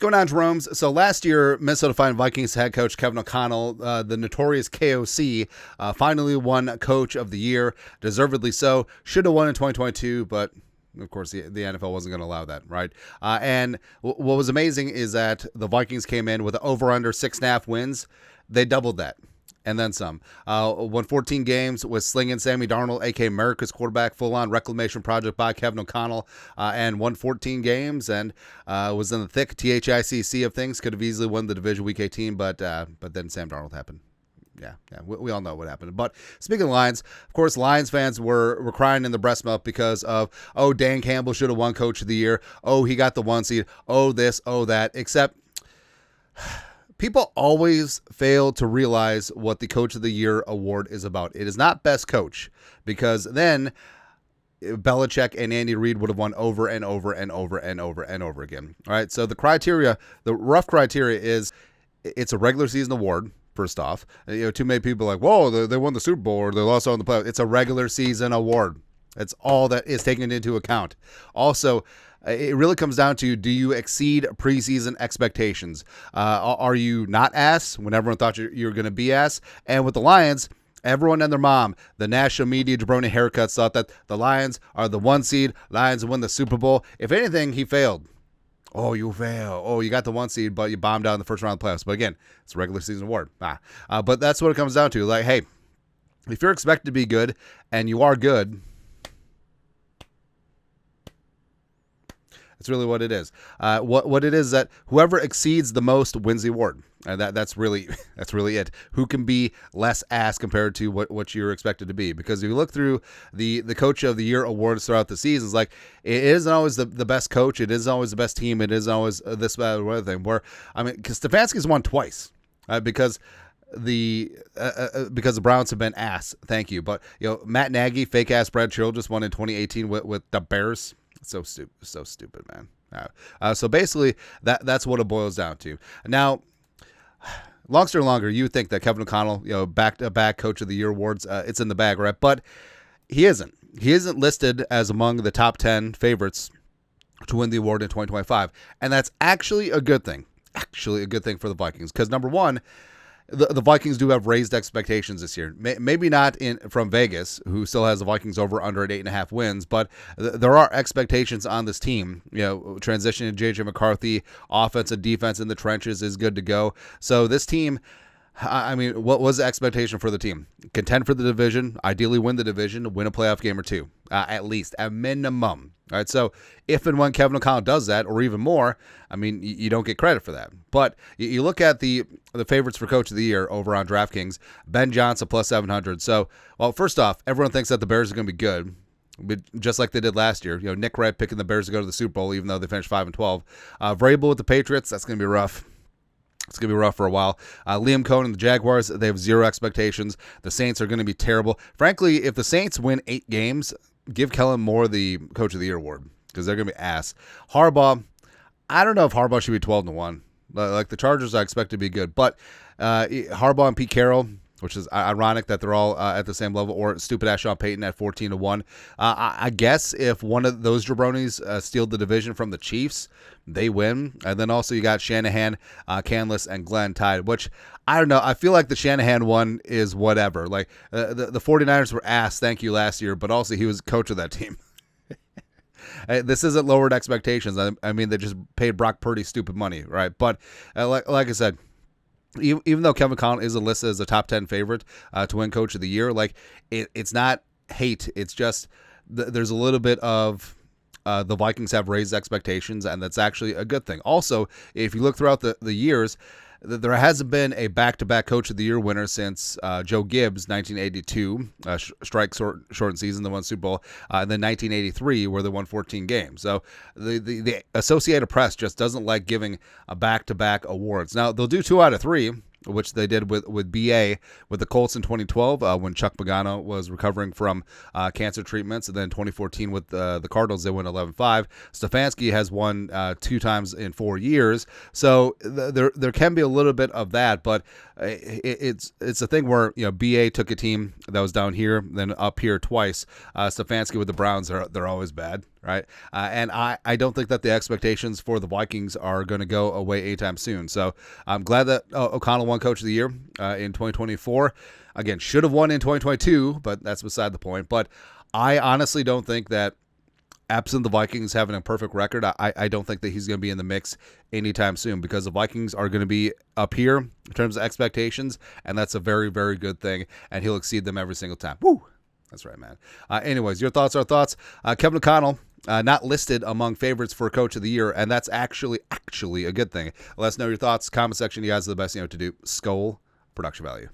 going on, Jerome's? So last year, Minnesota Vikings head coach Kevin O'Connell, the notorious KOC, finally won Coach of the Year, deservedly so. Should have won in 2022, but of course the NFL wasn't going to allow that, right? And what was amazing is that the Vikings came in with over/under 6.5 wins. They doubled that. And then some. Won 14 games with slinging Sammy Darnold, a.k.a. America's quarterback, full-on reclamation project by Kevin O'Connell, and won 14 games and was in the thick THICC of things. Could have easily won the Division Week 18, but then Sam Darnold happened. Yeah, we all know what happened. But speaking of Lions, of course, Lions fans were crying in the breast milk because of, Dan Campbell should have won Coach of the Year. He got the 1 seed. This, that, except people always fail to realize what the Coach of the Year award is about. It is not best coach, because then Belichick and Andy Reid would have won over and over and over and over and over again. All right, so the rough criteria is it's a regular season award. First off, too many people are like, whoa, they won the Super Bowl or they lost on the playoffs. It's a regular season award. That's all that is taken into account. Also, it really comes down to, do you exceed preseason expectations? Are you not ass when everyone thought you were going to be ass? And with the Lions, everyone and their mom, the national media, jabroni haircuts, thought that the Lions are the 1 seed. Lions win the Super Bowl. If anything, he failed. You fail. You got the 1 seed, but you bombed out in the first round of the playoffs. But again, it's a regular season award. But that's what it comes down to. Like, hey, if you're expected to be good and you are good, that's really what it is. What it is that whoever exceeds the most wins the award. And that's really it. Who can be less ass compared to what you're expected to be? Because if you look through the Coach of the Year awards throughout the seasons, like, it isn't always the best coach. It isn't always the best team. It isn't always this, that, or other thing. Because Stefanski's won twice, because the Browns have been ass. Thank you. But Matt Nagy, fake ass Brad Childress, just won in 2018 with the Bears. So stupid, man. So basically, that's what it boils down to. Now, long story longer, you would think that Kevin O'Connell, back-to-back Coach of the Year awards, it's in the bag, right? But he isn't. He isn't listed as among the top 10 favorites to win the award in 2025, and that's actually a good thing. Actually, a good thing for the Vikings, because number one, the Vikings do have raised expectations this year. Maybe not from Vegas, who still has the Vikings over under at 8.5 wins, but there are expectations on this team. Transitioning to J.J. McCarthy, offense and defense in the trenches is good to go. So this team, what was the expectation for the team? Contend for the division, ideally win the division, win a playoff game or two, at least, at minimum. All right, so if and when Kevin O'Connell does that, or even more, you don't get credit for that. But you look at the favorites for Coach of the Year over on DraftKings, Ben Johnson plus 700. So, first off, everyone thinks that the Bears are going to be good, but just like they did last year. Nick Wright picking the Bears to go to the Super Bowl, even though they finished 5-12. Vrabel with the Patriots, that's going to be rough. It's going to be rough for a while. Liam Cohen and the Jaguars, they have zero expectations. The Saints are going to be terrible. Frankly, if the Saints win 8 games, give Kellen Moore the Coach of the Year award, because they're going to be ass. Harbaugh, I don't know if Harbaugh should be 12-1. Like the Chargers, I expect to be good. But Harbaugh and Pete Carroll, which is ironic that they're all at the same level, or stupid-ass Sean Payton at 14-1. I guess if one of those jabronis steal the division from the Chiefs, they win. And then also you got Shanahan, Canlis, and Glenn tied, which I don't know. I feel like the Shanahan one is whatever. Like the 49ers were ass, thank you, last year, but also he was coach of that team. This isn't lowered expectations. They just paid Brock Purdy stupid money, right? But like I said, even though Kevin O'Connell is listed as a top 10 favorite to win Coach of the Year, like it's not hate. It's just there's a little bit of the Vikings have raised expectations, and that's actually a good thing. Also, if you look throughout the years, there hasn't been a back-to-back Coach of the Year winner since Joe Gibbs, 1982, strike shortened season, they won Super Bowl, and then 1983, where they won 14 games. So the Associated Press just doesn't like giving a back-to-back awards. Now, they'll do 2 out of 3, which they did with BA with the Colts in 2012 when Chuck Pagano was recovering from cancer treatments, and then 2014 with the Cardinals, they went 11-5. Stefanski has won 2 times in 4 years, so there can be a little bit of that, but it's a thing where BA took a team that was down here, then up here twice. Stefanski with the Browns, they're always bad, right? And I don't think that the expectations for the Vikings are going to go away anytime soon. So I'm glad that O'Connell won Coach of the Year in 2024. Again, should have won in 2022, but that's beside the point. But I honestly don't think that, absent the Vikings having a perfect record, I don't think that he's going to be in the mix anytime soon, because the Vikings are going to be up here in terms of expectations, and that's a very, very good thing, and he'll exceed them every single time. Woo! That's right, man. Anyways, your thoughts are thoughts. Kevin O'Connell, not listed among favorites for Coach of the Year, and that's actually a good thing. Let us know your thoughts. Comment section. You guys are the best to do. Skol, production value.